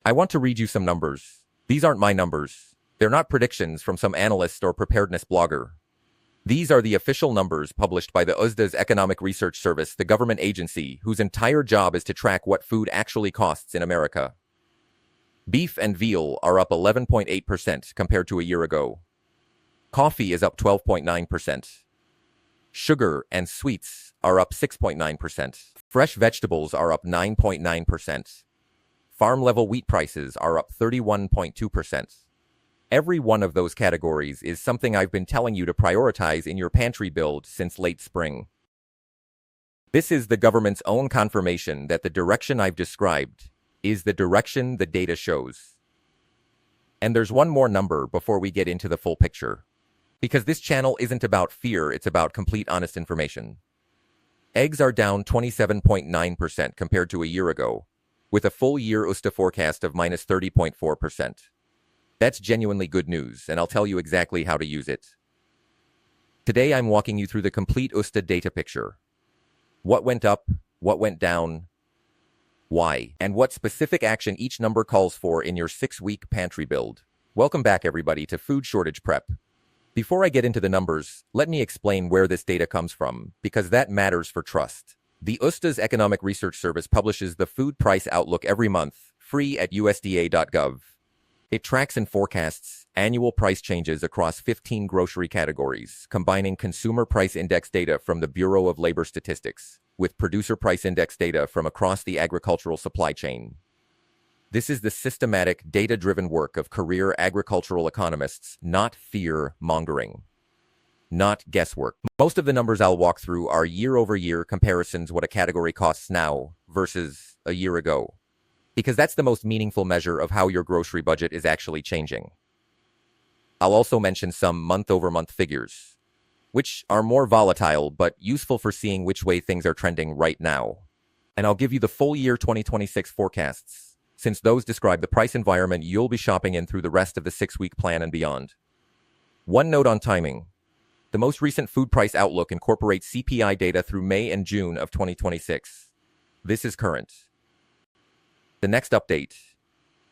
I want to read you some numbers. These aren't my numbers. They're not predictions from some analyst or preparedness blogger. These are the official numbers published by the USDA's Economic Research Service, the government agency whose entire job is to track what food actually costs in America. Beef and veal are up 11.8% compared to a year ago. Coffee is up 12.9%. Sugar and sweets are up 6.9%. Fresh vegetables are up 9.9%. Farm-level wheat prices are up 31.2%. Every one of those categories is something I've been telling you to prioritize in your pantry build since late spring. This is the government's own confirmation that the direction I've described is the direction the data shows. And there's one more number before we get into the full picture. Because this channel isn't about fear, it's about complete honest information. Eggs are down 27.9% compared to a year ago, with a full-year USDA forecast of minus 30.4%. That's genuinely good news, and I'll tell you exactly how to use it. Today I'm walking you through the complete USDA data picture. What went up, what went down, why, and what specific action each number calls for in your 6-week pantry build. Welcome back, everybody, to Food Shortage Prep. Before I get into the numbers, let me explain where this data comes from, because that matters for trust. The USDA's Economic Research Service publishes the food price outlook every month, free at USDA.gov. It tracks and forecasts annual price changes across 15 grocery categories, combining consumer price index data from the Bureau of Labor Statistics with producer price index data from across the agricultural supply chain. This is the systematic, data-driven work of career agricultural economists, not fear-mongering. Not guesswork. Most of the numbers I'll walk through are year-over-year comparisons what a category costs now versus a year ago, because that's the most meaningful measure of how your grocery budget is actually changing. I'll also mention some month-over-month figures, which are more volatile but useful for seeing which way things are trending right now. And I'll give you the full year 2026 forecasts, since those describe the price environment you'll be shopping in through the rest of the 6-week plan and beyond. One note on timing. The most recent food price outlook incorporates CPI data through May and June of 2026. This is current. The next update,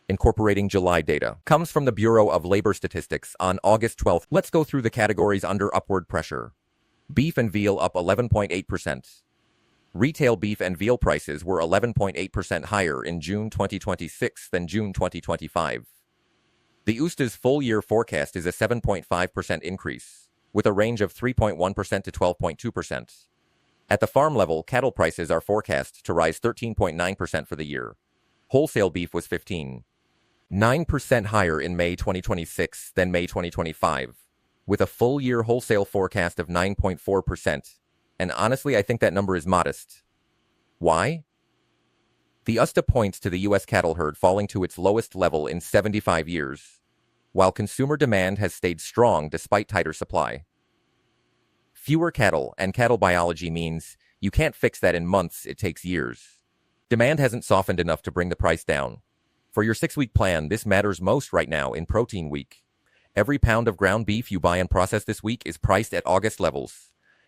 incorporating July data, comes from the Bureau of Labor Statistics on August 12th. Let's go through the categories under upward pressure. Beef and veal up 11.8%. Retail beef and veal prices were 11.8% higher in June 2026 than June 2025. The USDA's full-year forecast is a 7.5% increase, with a range of 3.1% to 12.2%. At the farm level, cattle prices are forecast to rise 13.9% for the year. Wholesale beef was 15.9% higher in May 2026 than May 2025, with a full-year wholesale forecast of 9.4%. And honestly, I think that number is modest. Why? The USDA points to the U.S. cattle herd falling to its lowest level in 75 years, while consumer demand has stayed strong despite tighter supply. Fewer cattle and cattle biology means you can't fix that in months, it takes years. Demand hasn't softened enough to bring the price down. For your 6-week plan, this matters most right now in Protein Week. Every pound of ground beef you buy and process this week is priced at August levels.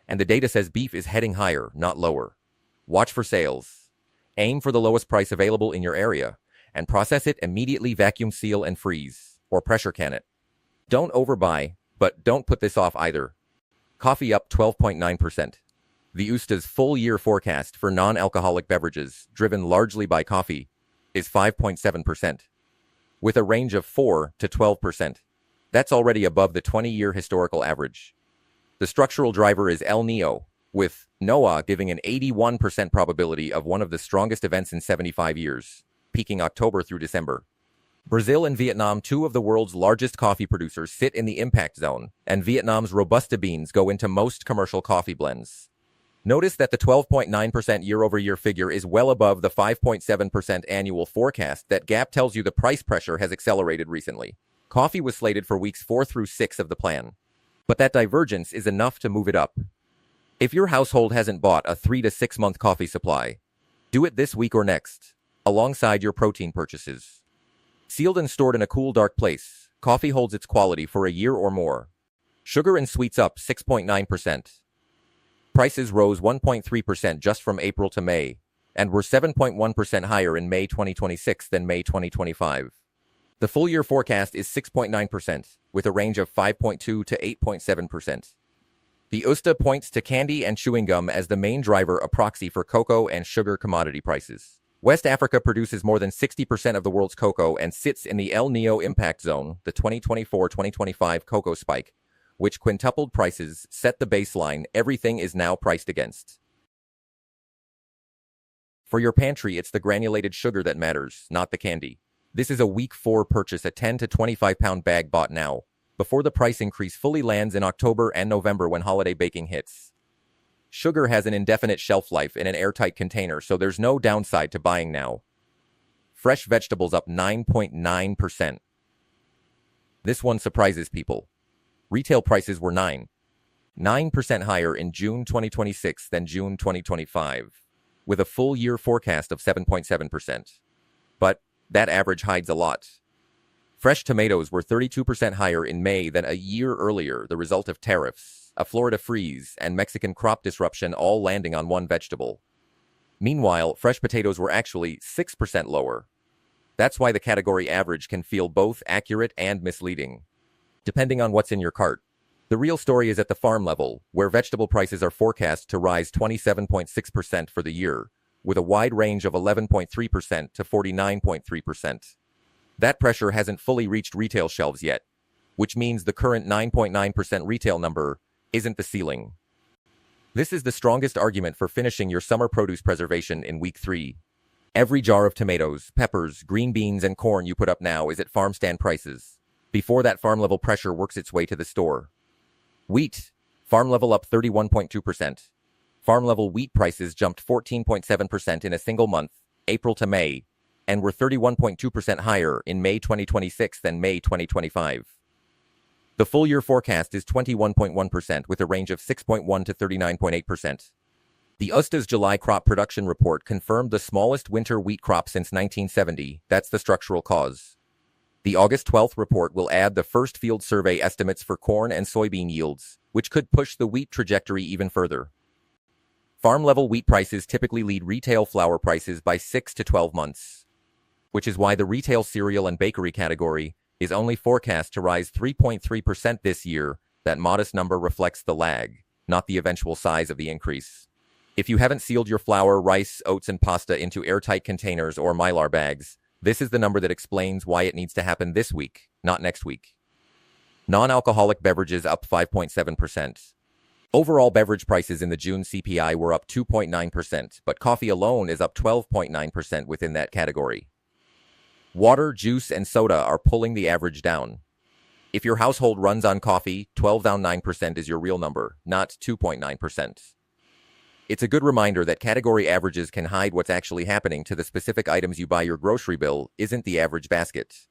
And the data says beef is heading higher, not lower. Watch for sales. Aim for the lowest price available in your area, and process it immediately. Vacuum seal and freeze, or pressure can it. Don't overbuy, but don't put this off either. Coffee up 12.9%. The USDA's full-year forecast for non-alcoholic beverages, driven largely by coffee, is 5.7%, with a range of 4 to 12%. That's already above the 20-year historical average. The structural driver is El Niño, with NOAA giving an 81% probability of one of the strongest events in 75 years, peaking October through December. Brazil and Vietnam, two of the world's largest coffee producers, sit in the impact zone, and Vietnam's Robusta beans go into most commercial coffee blends. Notice that the 12.9% year-over-year figure is well above the 5.7% annual forecast. That gap tells you the price pressure has accelerated recently. Coffee was slated for weeks 4 through 6 of the plan, but that divergence is enough to move it up. If your household hasn't bought a 3 to 6 month coffee supply, do it this week or next, alongside your protein purchases. Sealed and stored in a cool, dark place, coffee holds its quality for a year or more. Sugar and sweets up 6.9%. Prices rose 1.3% just from April to May, and were 7.1% higher in May 2026 than May 2025. The full-year forecast is 6.9%, with a range of 5.2 to 8.7%. The USDA points to candy and chewing gum as the main driver, a proxy for cocoa and sugar commodity prices. West Africa produces more than 60% of the world's cocoa and sits in the El Niño impact zone, the 2024-2025 cocoa spike, which quintupled prices, set the baseline everything is now priced against. For your pantry, it's the granulated sugar that matters, not the candy. This is a week 4 purchase, a 10 to 25-pound bag bought now, before the price increase fully lands in October and November when holiday baking hits. Sugar has an indefinite shelf life in an airtight container, so there's no downside to buying now. Fresh vegetables up 9.9%. This one surprises people. Retail prices were 9% higher in June 2026 than June 2025, with a full year forecast of 7.7%. But that average hides a lot. Fresh tomatoes were 32% higher in May than a year earlier, the result of tariffs, a Florida freeze, and Mexican crop disruption all landing on one vegetable. Meanwhile, fresh potatoes were actually 6% lower. That's why the category average can feel both accurate and misleading, depending on what's in your cart. The real story is at the farm level, where vegetable prices are forecast to rise 27.6% for the year, with a wide range of 11.3% to 49.3%. That pressure hasn't fully reached retail shelves yet, which means the current 9.9% retail number isn't the ceiling. This is the strongest argument for finishing your summer produce preservation in week 3. Every jar of tomatoes, peppers, green beans, and corn you put up now is at farm stand prices, before that farm level pressure works its way to the store. Wheat, farm level up 31.2%. Farm level wheat prices jumped 14.7% in a single month, April to May, and were 31.2% higher in May 2026 than May 2025. The full year forecast is 21.1%, with a range of 6.1 to 39.8%. The USDA's July crop production report confirmed the smallest winter wheat crop since 1970. That's the structural cause. The August 12th report will add the first field survey estimates for corn and soybean yields, which could push the wheat trajectory even further. Farm-level wheat prices typically lead retail flour prices by 6 to 12 months, which is why the retail cereal and bakery category is only forecast to rise 3.3% this year. That modest number reflects the lag, not the eventual size of the increase. If you haven't sealed your flour, rice, oats, and pasta into airtight containers or Mylar bags, this is the number that explains why it needs to happen this week, not next week. Non-alcoholic beverages up 5.7%. Overall beverage prices in the June CPI were up 2.9%, but coffee alone is up 12.9% within that category. Water, juice, and soda are pulling the average down. If your household runs on coffee, 12.9% is your real number, not 2.9%. It's a good reminder that category averages can hide what's actually happening to the specific items you buy. Your grocery bill isn't the average basket.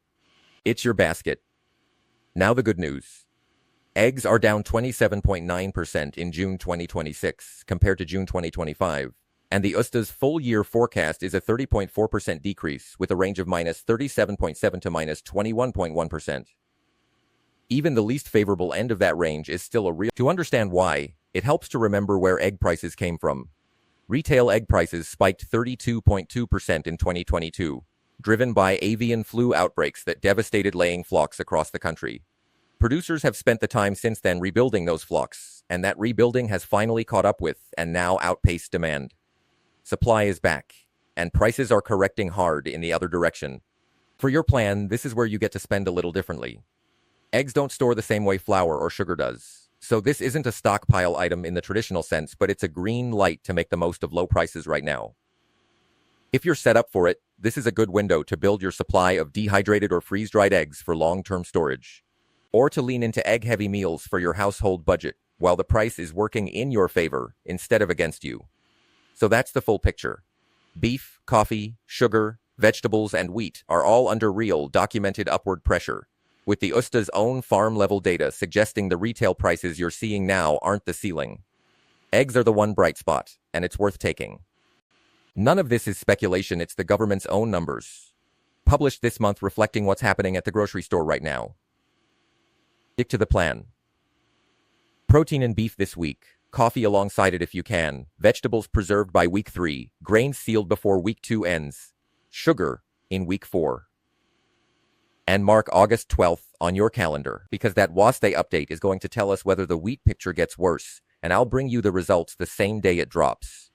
It's your basket. Now the good news. Eggs are down 27.9% in June 2026 compared to June 2025. And the USDA's full-year forecast is a 30.4% decrease, with a range of minus 37.7 to minus 21.1%. Even the least favorable end of that range is still a real. To understand why, it helps to remember where egg prices came from. Retail egg prices spiked 32.2% in 2022, driven by avian flu outbreaks that devastated laying flocks across the country. Producers have spent the time since then rebuilding those flocks, and that rebuilding has finally caught up with and now outpaced demand. Supply is back, and prices are correcting hard in the other direction. For your plan, this is where you get to spend a little differently. Eggs don't store the same way flour or sugar does, so this isn't a stockpile item in the traditional sense, but it's a green light to make the most of low prices right now. If you're set up for it, this is a good window to build your supply of dehydrated or freeze-dried eggs for long-term storage, or to lean into egg-heavy meals for your household budget, while the price is working in your favor instead of against you. So that's the full picture. Beef, coffee, sugar, vegetables, and wheat are all under real, documented upward pressure, with the USDA's own farm-level data suggesting the retail prices you're seeing now aren't the ceiling. Eggs are the one bright spot, and it's worth taking. None of this is speculation, it's the government's own numbers, published this month, reflecting what's happening at the grocery store right now. Stick to the plan. Protein in beef this week. Coffee alongside it if you can. Vegetables preserved by week 3. Grains sealed before week 2 ends. Sugar in week 4. And mark August 12th on your calendar, because that USDA update is going to tell us whether the wheat picture gets worse, and I'll bring you the results the same day it drops.